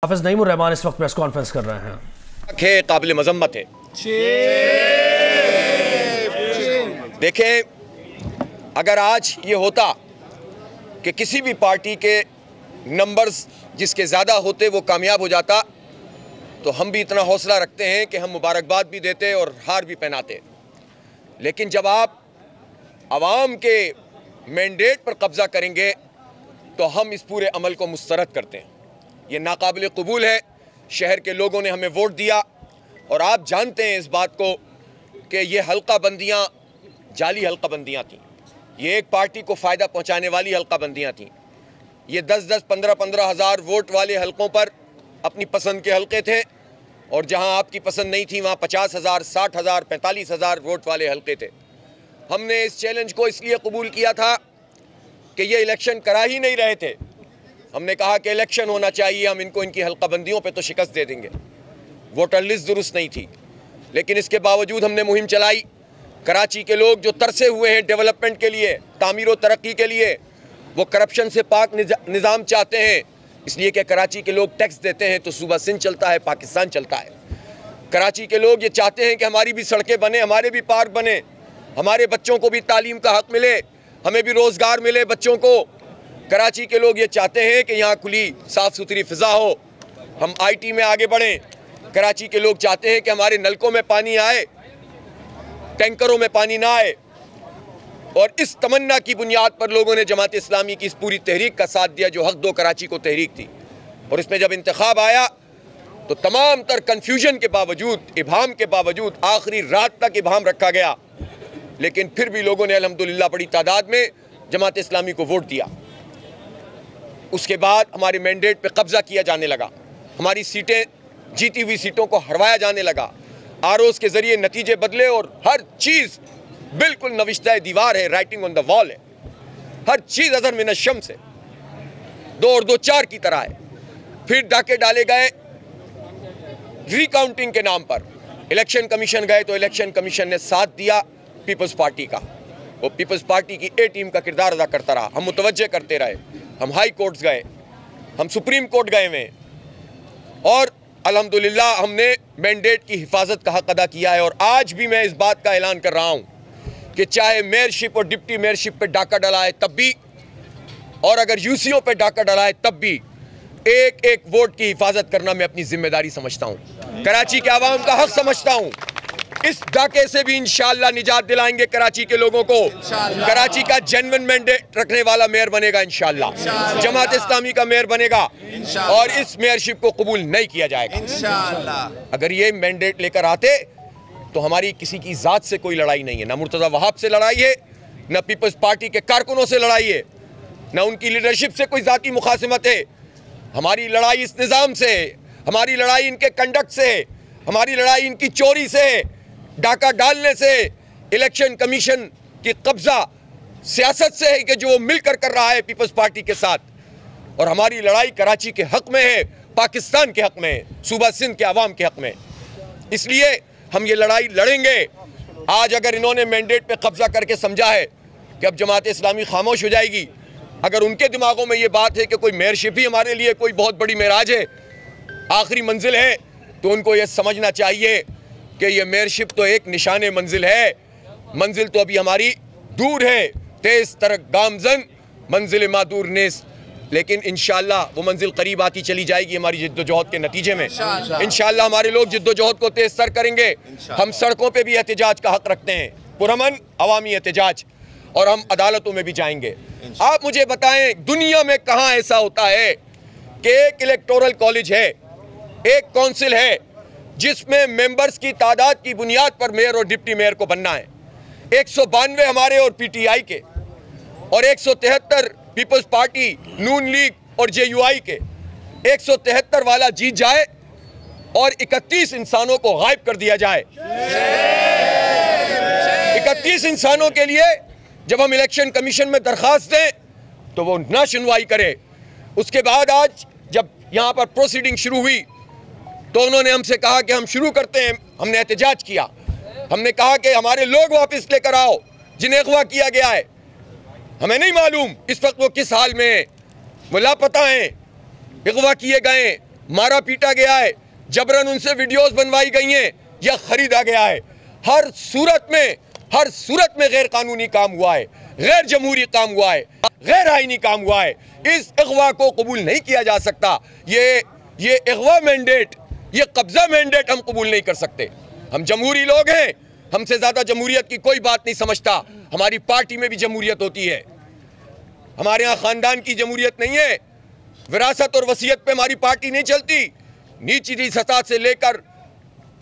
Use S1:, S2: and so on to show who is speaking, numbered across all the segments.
S1: हाफिज नईमुर रहमान इस वक्त press conference कर रहे हैं।
S2: काबिल मजम्मत है। देखें, अगर आज ये होता कि किसी भी पार्टी के नंबर्स जिसके ज़्यादा होते वो कामयाब हो जाता, तो हम भी इतना हौसला रखते हैं कि हम मुबारकबाद भी देते और हार भी पहनाते। लेकिन जब आप आवाम के मैंडेट पर कब्ज़ा करेंगे तो हम इस पूरे अमल को मुस्तरद करते हैं। ये नाकाबिल कबूल है। शहर के लोगों ने हमें वोट दिया और आप जानते हैं इस बात को कि ये हल्का बंदियाँ जाली हल्का बंदियाँ थीं। ये एक पार्टी को फ़ायदा पहुँचाने वाली हल्का बंदियाँ थीं। ये 10-10, 15-15 हज़ार वोट वाले हलकों पर अपनी पसंद के हलके थे, और जहाँ आपकी पसंद नहीं थी वहाँ 50,000, 60,000, 45,000 वोट वाले हलके थे। हमने इस चैलेंज को इसलिए कबूल किया था कि ये इलेक्शन करा ही नहीं रहे थे। हमने कहा कि इलेक्शन होना चाहिए, हम इनको इनकी हल्का बंदियों पे तो शिकस्त दे देंगे। वोटर लिस्ट दुरुस्त नहीं थी, लेकिन इसके बावजूद हमने मुहिम चलाई। कराची के लोग जो तरसे हुए हैं डेवलपमेंट के लिए, तामीर व तरक्की के लिए, वो करप्शन से पाक निज़ाम चाहते हैं, इसलिए कि कराची के लोग टैक्स देते हैं तो सूबा सिंध चलता है, पाकिस्तान चलता है। कराची के लोग ये चाहते हैं कि हमारी भी सड़कें बने, हमारे भी पार्क बने, हमारे बच्चों को भी तालीम का हक़ मिले, हमें भी रोज़गार मिले बच्चों को। कराची के लोग ये चाहते हैं कि यहाँ खुली साफ़ सुथरी फ़िज़ा हो, हम IT में आगे बढ़ें। कराची के लोग चाहते हैं कि हमारे नलकों में पानी आए, टैंकरों में पानी ना आए। और इस तमन्ना की बुनियाद पर लोगों ने जमात इस्लामी की इस पूरी तहरीक का साथ दिया जो हक़ दो कराची को तहरीक थी। और इसमें जब इंतखाब आया तो तमाम तर कन्फ्यूजन के बावजूद, इबहाम के बावजूद, आखिरी रात तक इबहाम रखा गया, लेकिन फिर भी लोगों ने अल्हम्दुलिल्लाह बड़ी तादाद में जमात इस्लामी को वोट दिया। उसके बाद हमारे मैंडेट पे कब्ज़ा किया जाने लगा, हमारी सीटें, जीती हुई सीटों को हरवाया जाने लगा, ROs के ज़रिए नतीजे बदले और हर चीज़ बिल्कुल नविश्ता दीवार है, राइटिंग ऑन द वॉल है। हर चीज़ अज़र मिन अश-शम्स है, 2 और 2 4 की तरह है। फिर डाके डाले गए रिकाउंटिंग के नाम पर। इलेक्शन कमीशन गए तो इलेक्शन कमीशन ने साथ दिया पीपल्स पार्टी का। वो पीपल्स पार्टी की A टीम का किरदार अदा करता रहा। हम मुतवज्जे करते रहे, हम हाई कोर्ट्स गए, हम सुप्रीम कोर्ट गए हुए, और अल्हम्दुलिल्लाह हमने मैंडेट की हिफाजत का हक़ अदा किया है। और आज भी मैं इस बात का ऐलान कर रहा हूँ कि चाहे मेयरशिप और डिप्टी मेयरशिप पे डाका डलाए तब भी, और अगर UCO पे डाका डलाए तब भी, एक एक वोट की हिफाजत करना मैं अपनी जिम्मेदारी समझता हूँ, कराची के आवाम का हक़ समझता हूँ। इस डाके से भी इंशाअल्लाह निजात दिलाएंगे कराची के लोगों को। कराची का जेन्युइन मैंडेट रखने वाला मेयर बनेगा इंशाअल्लाह, जमात इस्लामी का मेयर बनेगा, और इस मेयरशिप को कबूल नहीं किया जाएगा इंशाअल्लाह। अगर ये मैंडेट लेकर आते तो हमारी किसी की ज़ात से कोई लड़ाई नहीं है, ना मुर्तज़ा वहाब से लड़ाई है, ना पीपल्स पार्टी के कारकुनों से लड़ाई है, ना उनकी लीडरशिप से कोई ज़ाती मुखासिमत है। हमारी लड़ाई इस निज़ाम से है, हमारी लड़ाई इनके कंडक्ट से है, हमारी लड़ाई इनकी चोरी से है, डाका डालने से, इलेक्शन कमीशन की कब्ज़ा सियासत से है कि जो मिलकर कर रहा है पीपल्स पार्टी के साथ। और हमारी लड़ाई कराची के हक़ में है, पाकिस्तान के हक़ में है, सूबा सिंध के अवाम के हक़ में। इसलिए हम ये लड़ाई लड़ेंगे। आज अगर इन्होंने मैंडेट पे कब्ज़ा करके समझा है कि अब जमात इस्लामी खामोश हो जाएगी, अगर उनके दिमागों में ये बात है कि कोई मेयरशिप ही हमारे लिए कोई बहुत बड़ी मेराज है, आखिरी मंजिल है, तो उनको ये समझना चाहिए कि ये मेयरशिप तो एक निशाने मंजिल है, मंजिल तो अभी हमारी दूर है। तेज़ तरक गामजन मंजिल मादूर नेस, लेकिन इंशाअल्लाह वो मंजिल करीब आती चली जाएगी हमारी जिद्दोजहद के नतीजे में। इंशाअल्लाह हमारे लोग जिद्दोजहद को तेज़ तर करेंगे। हम सड़कों पे भी एहतजाज का हक़ रखते हैं, पुरअमन अवामी एहतजाज, और हम अदालतों में भी जाएंगे। आप मुझे बताएं, दुनिया में कहाँ ऐसा होता है कि एक इलेक्टोरल कॉलेज है, एक काउंसिल है, जिसमें मेंबर्स की तादाद की बुनियाद पर मेयर और डिप्टी मेयर को बनना है। 192 हमारे और PTI के, और 173 पीपल्स पार्टी, नून लीग और JUI के। 173 वाला जीत जाए और 31 इंसानों को गायब कर दिया जाए। 31 इंसानों के लिए जब हम इलेक्शन कमीशन में दरख्वास्त दें तो वो ना सुनवाई करे। उसके बाद आज जब यहाँ पर प्रोसीडिंग शुरू हुई तो उन्होंने हमसे कहा कि हम शुरू करते हैं। हमने एहतजाज किया, हमने कहा कि हमारे लोग वापस लेकर आओ जिन्हें अगवा किया गया है। हमें नहीं मालूम इस वक्त वो किस हाल में हैं, वो लापता हैं, अगवा किए गए, मारा पीटा गया है, जबरन उनसे वीडियोस बनवाई गई हैं या खरीदा गया है। हर सूरत में गैर कानूनी काम हुआ है, गैर जमहूरी काम हुआ है, गैर आईनी काम हुआ है। इस अगवा को कबूल नहीं किया जा सकता। ये अगवा मैंडेट, ये कब्जा मैंडेट हम कबूल नहीं कर सकते। हम जमहूरी लोग हैं, हमसे ज्यादा जमहूरियत की कोई बात नहीं समझता। हमारी पार्टी में भी जमहूरियत होती है, हमारे यहाँ खानदान की जमहूरियत नहीं है। विरासत और वसीयत पे हमारी पार्टी नहीं चलती। निचली सतह से लेकर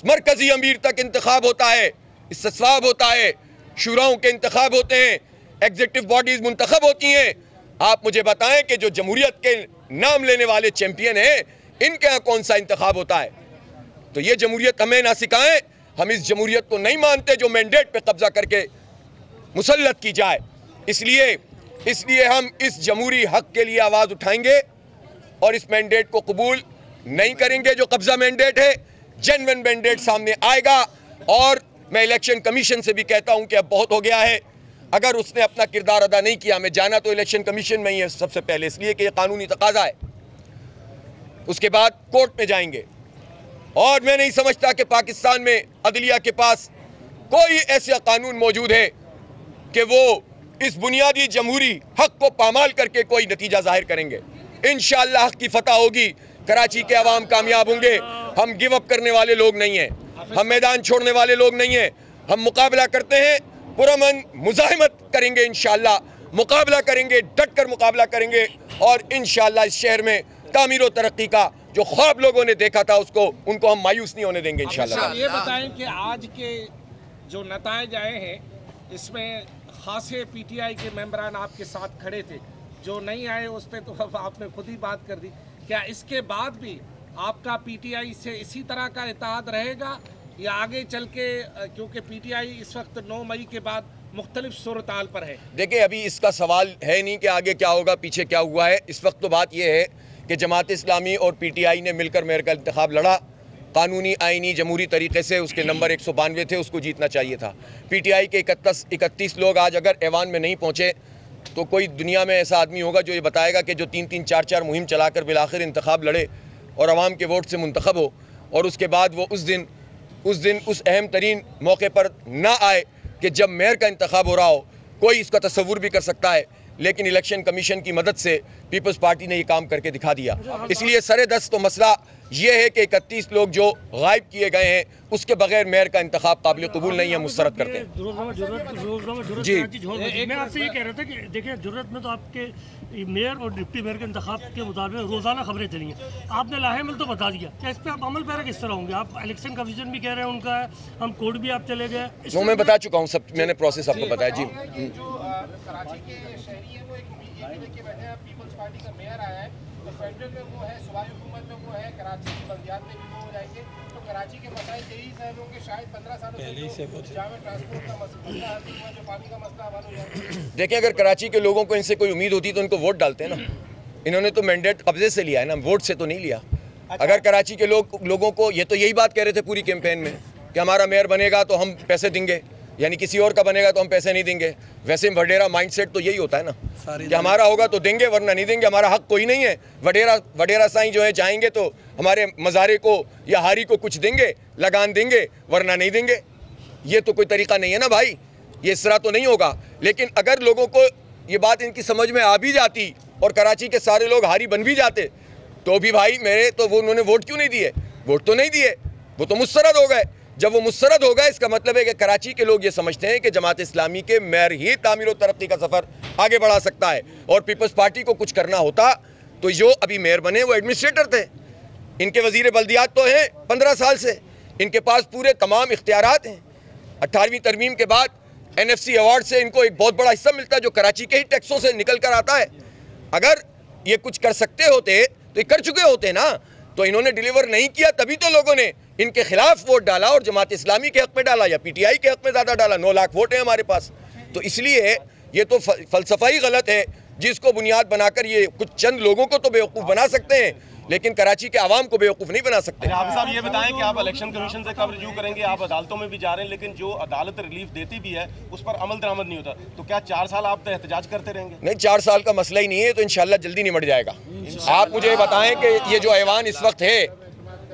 S2: मरकजी अमीर तक इंतखाब होता है, इस्तिस्वाब होता है, शुराओं के इंतखाब होते हैं, एग्जीक्यूटिव बॉडीज मुंतखब होती हैं। आप मुझे बताएं कि जो जमहूरियत के नाम लेने वाले चैंपियन हैं, इनके यहाँ कौन सा इंतखाब होता है? तो ये जमहूरियत हमें ना सिखाएं। हम इस जमहूरियत को नहीं मानते जो मैंडेट पे कब्जा करके मुसल्लत की जाए। इसलिए हम इस जमहूरी हक के लिए आवाज़ उठाएंगे और इस मैंडेट को कबूल नहीं करेंगे जो कब्जा मैंडेट है। जेन्युइन मैंडेट सामने आएगा। और मैं इलेक्शन कमीशन से भी कहता हूं कि अब बहुत हो गया है। अगर उसने अपना किरदार अदा नहीं किया, हमें जाना तो इलेक्शन कमीशन में ही है सबसे पहले, इसलिए कि यह कानूनी तकाजा है। उसके बाद कोर्ट में जाएंगे। और मैं नहीं समझता कि पाकिस्तान में अदलिया के पास कोई ऐसा कानून मौजूद है कि वो इस बुनियादी जमहूरी हक को पामाल करके कोई नतीजा जाहिर करेंगे। इंशाअल्लाह हक की फतह होगी, कराची के अवाम कामयाब होंगे। हम गिव अप करने वाले लोग नहीं हैं, हम मैदान छोड़ने वाले लोग नहीं हैं। हम मुकाबला करते हैं, पुरअमन मुजाहिमत करेंगे, इंशाअल्लाह मुकाबला करेंगे, डट कर मुकाबला करेंगे। और इंशाअल्लाह इस शहर में तामीर और तरक्की का जो ख्वाब लोगों ने देखा था उनको हम मायूस नहीं होने देंगे इंशाअल्लाह।
S3: ये बताएं कि आज के जो नताइज आए हैं, इसमें खासे पीटीआई के मेंबरान आपके साथ खड़े थे, जो नहीं आए उस पर तो अब आपने खुद ही बात कर दी। क्या इसके बाद भी आपका पीटीआई से इसी तरह का इत्तेहाद रहेगा या आगे चल के, क्योंकि पीटीआई इस वक्त 9 मई के बाद मुख्तलिफ सूरताल पर है?
S2: देखिए, अभी इसका सवाल है नहीं कि आगे क्या होगा, पीछे क्या हुआ है। इस वक्त तो बात यह है कि जमात इस्लामी और पीटीआई ने मिलकर मेयर का इंतखाब लड़ा, कानूनी आईनी जमहूरी तरीके से। उसके नंबर 192 थे, उसको जीतना चाहिए था। पीटीआई के 31 लोग आज अगर ऐवान में नहीं पहुँचे तो कोई दुनिया में ऐसा आदमी होगा जो ये बताएगा कि जो 3-3, 4-4 मुहिम चलाकर बिलाखिर इंतखाब लड़े और आवाम के वोट से मुंतखब हो, और उसके बाद वो उस दिन उस अहम तरीन मौके पर ना आए कि जब मेयर का इंतखाब हो रहा हो। कोई इसका तस्वुर भी कर सकता है, लेकिन इलेक्शन कमीशन की मदद से पीपल्स पार्टी ने ये काम करके दिखा दिया। इसलिए सरे दस्त तो मसला ये है कि 31 लोग जो गायब किए गए हैं, उसके बगैर मेयर का इंतखाब काबिल कबूल नहीं है, मुस्तरद करते हैं।
S4: जी, मैं आपसे ये कह रहा था कि देखिए, जरूरत में तो आपके मेयर और डिप्टी मेयर के इंतखाब के मुताबिक रोज़ाना खबरें चली हैं। आपने लाहेमल तो बता दिया कि इस पर आप अमल पैरा किस तरह होंगे? आप इलेक्शन कमीशन भी कह रहे हैं उनका है, हम कोर्ट भी आप चले गए।
S2: जो मैं बता चुका हूँ, सब मैंने प्रोसेस आपको बताया। जी,
S5: कराची के शहरी है वो एक लेके बैठे हैं, पीपल्स पार्टी का मेयर आया है, तो सेंट्रल में वो है, सूबाई हुकूमत में वो है, कराची की बल्दियात में भी वो हो जाएंगे। तो कराची के मसाइल यही सहल होंगे। शायद 15 सालों से जामे ट्रांसपोर्ट का मसला हल हुआ, जो पानी का मसला हल हो जाएगा।
S2: देखिए, अगर कराची के लोगों को इनसे कोई उम्मीद होती तो इनको वोट डालते हैं ना। इन्होंने तो मैंडेट कब्जे से लिया है ना, वोट से तो नहीं लिया। अगर कराची के लोगों को, ये तो यही बात कह रहे थे पूरी कैंपेन में कि हमारा मेयर बनेगा तो हम पैसे देंगे, यानी किसी और का बनेगा तो हम पैसे नहीं देंगे। वैसे वडेरा माइंडसेट तो यही होता है ना कि हमारा होगा तो देंगे, वरना नहीं देंगे, हमारा हक कोई नहीं है। वडेरा साईं जो है चाहेंगे तो हमारे मज़ारे को या हारी को कुछ देंगे, लगान देंगे, वरना नहीं देंगे। ये तो कोई तरीका नहीं है ना भाई, ये इस तरह तो नहीं होगा। लेकिन अगर लोगों को ये बात इनकी समझ में आ भी जाती और कराची के सारे लोग हारी बन भी जाते तो भी भाई मेरे तो वो उन्होंने वोट क्यों नहीं दिए? वोट तो नहीं दिए, वो तो मुस्तरद हो गए। जब वो मुस्तरद हो गए, इसका मतलब है कि कराची के लोग ये समझते हैं कि जमात इस्लामी के मेयर ही तामीर और तरक्की का सफ़र आगे बढ़ा सकता है। और पीपल्स पार्टी को कुछ करना होता तो जो अभी मेयर बने वो एडमिनिस्ट्रेटर थे, इनके वजीर बल्दियात तो हैं 15 साल से, इनके पास पूरे तमाम इख्तियारात हैं। 18वीं तरमीम के बाद NFC अवार्ड से इनको एक बहुत बड़ा हिस्सा मिलता है जो कराची के ही टैक्सों से निकल कर आता है। अगर ये कुछ कर सकते होते तो ये कर चुके होते ना, तो इन्होंने डिलीवर नहीं किया, तभी तो लोगों ने इनके खिलाफ वोट डाला और जमात इस्लामी के हक में डाला या पीटीआई के हक में ज़्यादा डाला। 9 लाख वोट हैं हमारे पास। तो इसलिए ये तो फलसफा ही गलत है, जिसको बुनियाद बनाकर ये कुछ चंद लोगों को तो बेवकूफ़ बना सकते हैं। लेकिन कराची के आवाम को बेवकूफ़ नहीं बना सकते।
S6: हाफिज साहब ये बताएं कि आप इलेक्शन कमीशन से कब रिव्यू करेंगे? आप अदालतों में भी जा रहे हैं, लेकिन जो अदालत रिलीफ देती भी है उस पर अमल दरामद नहीं होता, तो क्या 4 साल आप एहतजाज करते रहेंगे?
S2: नहीं, 4 साल का मसला ही नहीं है, तो इंशाल्लाह जल्दी निमट जाएगा। आप मुझे बताएं कि ये जो ऐवान इस वक्त है,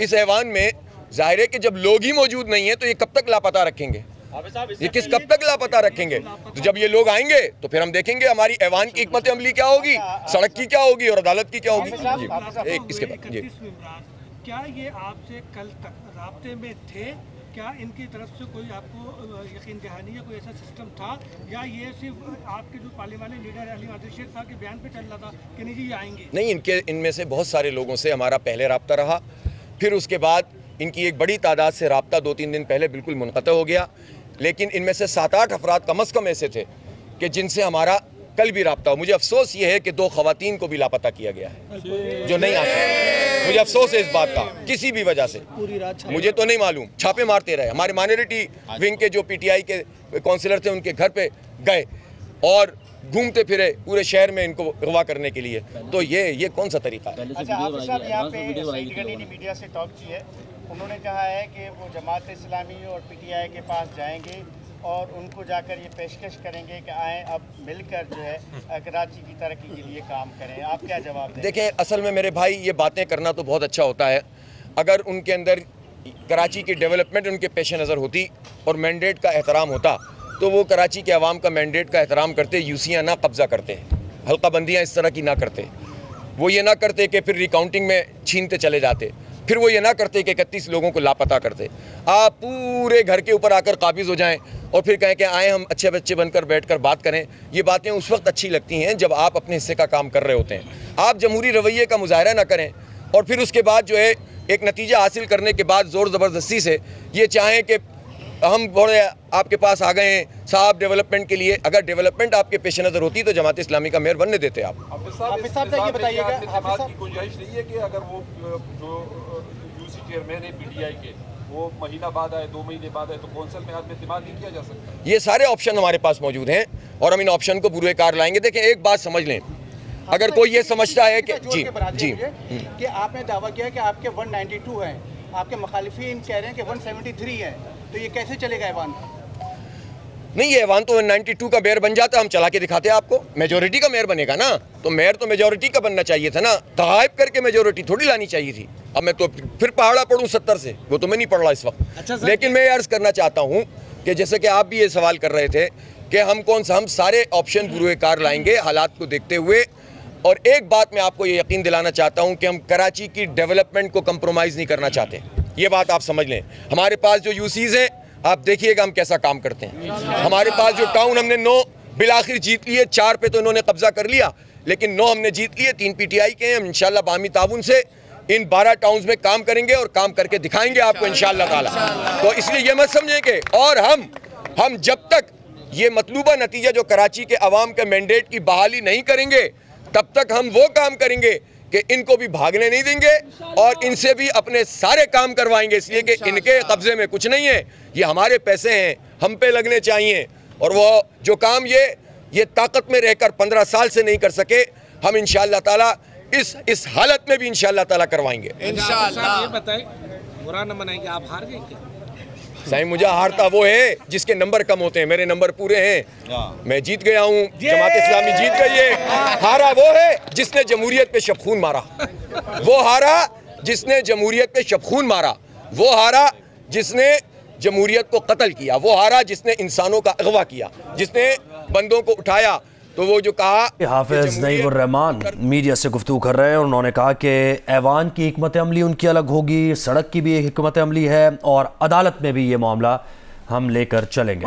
S2: इस ऐवान में जाहिर है कि जब लोग ही मौजूद नहीं है तो ये कब तक लापता रखेंगे? ये कब तक लापता रखेंगे? तो जब ये लोग आएंगे तो फिर हम देखेंगे हमारी ऐवान की हिकमत अमली क्या होगी, सड़क की क्या होगी और अदालत की क्या होगी। जी, इसके बाद जी,
S4: क्या ये आपसे कल तक राब्ते में थे? क्या इनकी तरफ से कोई आपको यकीन दहानी या कोई ऐसा सिस्टम था, या ये सिर्फ आपके जो पार्लियामानी लीडर अली मादरी शेख साहब के बयान पे चल रहा था कि नहीं जी ये आएंगे?
S2: नहीं, इनमें से बहुत सारे लोगों से हमारा पहले रब्ता रहा, फिर उसके बाद इनकी एक बड़ी तादाद से रब्ता 2-3 दिन पहले बिल्कुल मुनक़ता हो गया, लेकिन इनमें से 7-8 अफराद कम अज़ कम ऐसे थे कि जिनसे हमारा कल भी रब्ता हो। मुझे अफसोस ये है कि 2 ख़वातीन को भी लापता किया गया है जो नहीं आ सकती। मुझे अफसोस है इस बात का, किसी भी वजह से, मुझे तो नहीं मालूम। छापे मारते रहे, हमारे माइनॉरिटी विंग के जो PTI के काउंसिलर थे उनके घर पे गए और घूमते फिरे पूरे शहर में इनको अगवा करने के लिए। तो ये कौन सा तरीका है?
S7: अच्छा, हाफिज साहब यहाँ पे सईद गनी ने मीडिया से टॉक की है, उन्होंने कहा है कि वो जमात इस्लामी और PTI के पास जाएंगे और उनको जाकर ये पेशकश करेंगे कि आएँ अब मिलकर जो है कराची की तरक्की के लिए काम करें। आप क्या जवाब दें?
S2: देखें, असल में मेरे भाई ये बातें करना तो बहुत अच्छा होता है, अगर उनके अंदर कराची की डेवलपमेंट उनके पेश नज़र होती और मैंडेट का एहतराम होता तो वो कराची के अवाम का मैंडेट का एहतराम करते, यूसियाँ ना कब्ज़ा करते, हल्का बंदियाँ इस तरह की ना करते, वो ये ना करते कि फिर रिकाउंटिंग में छीनते चले जाते, फिर वो ये ना करते कि 31 लोगों को लापता करते। आप पूरे घर के ऊपर आकर काबिज़ हो जाएं और फिर कहें कि आए हम अच्छे बच्चे बनकर बैठकर बात करें। ये बातें उस वक्त अच्छी लगती हैं जब आप अपने हिस्से का काम कर रहे होते हैं। आप जमहूरी रवैये का मुजाहरा ना करें और फिर उसके बाद जो है एक नतीजा हासिल करने के बाद ज़ोर ज़बरदस्ती से ये चाहें कि हम बड़े आपके पास आ गए हैं साहब डेवलपमेंट के लिए। अगर डेवलपमेंट आपके पेश नज़र होती तो जमात इस्लामी का मेयर बनने देते आप।
S7: हाफिज साहब ये बताइएगा,
S8: की गुंजाइश नहीं है कि अगर वो जो यूसी चेयरमैन है PTI के वो महीना बाद आए, 2 महीने बाद आए, तो कौंसिल में आदमी इत्तेमाद नहीं किया जा सकता?
S2: ये सारे ऑप्शन हमारे पास मौजूद हैं और हम इन ऑप्शन को बुरे कार लाएंगे। देखें, एक बात समझ लें, अगर कोई ये समझता है कि जी
S7: कि आपने दावा किया कि आपके 192 हैं, आपके मुखालिफिन कह रहे हैं कि 173 हैं, तो ये कैसे चलेगा ऐवान?
S2: नहीं, ये ऐवान तो 192 का मेयर बन जाता, हम चला के दिखाते आपको। मेजोरिटी का मेयर बनेगा ना, तो मेयर तो मेजोरिटी का बनना चाहिए था ना, गायब करके मेजोरिटी थोड़ी लानी चाहिए थी। अब मैं तो फिर पहाड़ा पढ़ूँ 70 से, वो तो मैं नहीं पढ़ रहा इस वक्त। अच्छा, लेकिन मैं अर्ज़ करना चाहता हूँ कि जैसे कि आप भी ये सवाल कर रहे थे कि हम सारे ऑप्शन बुरे कार लाएंगे हालात को देखते हुए। और एक बात मैं आपको ये यकीन दिलाना चाहता हूँ कि हम कराची की डेवलपमेंट को कंप्रोमाइज़ नहीं करना चाहते, ये बात आप समझ लें। हमारे पास जो यूसीज़ हैं, आप देखिएगा हम कैसा काम करते हैं। हमारे पास जो टाउन हमने 9 बिलाखिर जीत लिए, 4 पे तो इन्होंने कब्जा कर लिया, लेकिन 9 हमने जीत लिए, 3 PTI के हैं। हम इंशाल्लाह बामी ताउन से इन 12 टाउन्स में काम करेंगे और काम करके दिखाएंगे आपको इंशाल्लाह ताला। तो इसलिए ये मत समझें कि और हम जब तक ये मतलूबा नतीजा जो कराची के अवाम के मैंडेट की बहाली नहीं करेंगे तब तक हम वो काम करेंगे कि इनको भी भागने नहीं देंगे और इनसे भी अपने सारे काम करवाएंगे, इसलिए कि इनके कब्जे में कुछ नहीं है, ये हमारे पैसे हैं, हम पे लगने चाहिए। और वो जो काम ये ताकत में रहकर 15 साल से नहीं कर सके, हम इंशाअल्लाह ताला इस हालत में भी इंशाअल्लाह ताला करवाएंगे इंशाअल्लाह।
S3: ये बताएं, बुरा न मनाएंगे, आप हार गए क्या?
S2: साईं, मुझे हारता वो है जिसके नंबर कम होते हैं, मेरे नंबर पूरे हैं, मैं जीत गया हूँ, जमात इस्लामी जीत गई है। हारा वो है जिसने जमहूरियत पे शबखून मारा, वो हारा जिसने जमहूरियत पे शबखून मारा, वो हारा जिसने जमहूरियत को कत्ल किया, वो हारा जिसने इंसानों का अगवा किया, जिसने बंदों को उठाया। तो वो जो कहा,
S1: हाफिज नईमुर रहमान मीडिया से गुफ्तगू कर रहे हैं और उन्होंने कहा कि ऐवान की हिकमत अमली उनकी अलग होगी, सड़क की भी एक हिकमत अमली है और अदालत में भी ये मामला हम लेकर चलेंगे।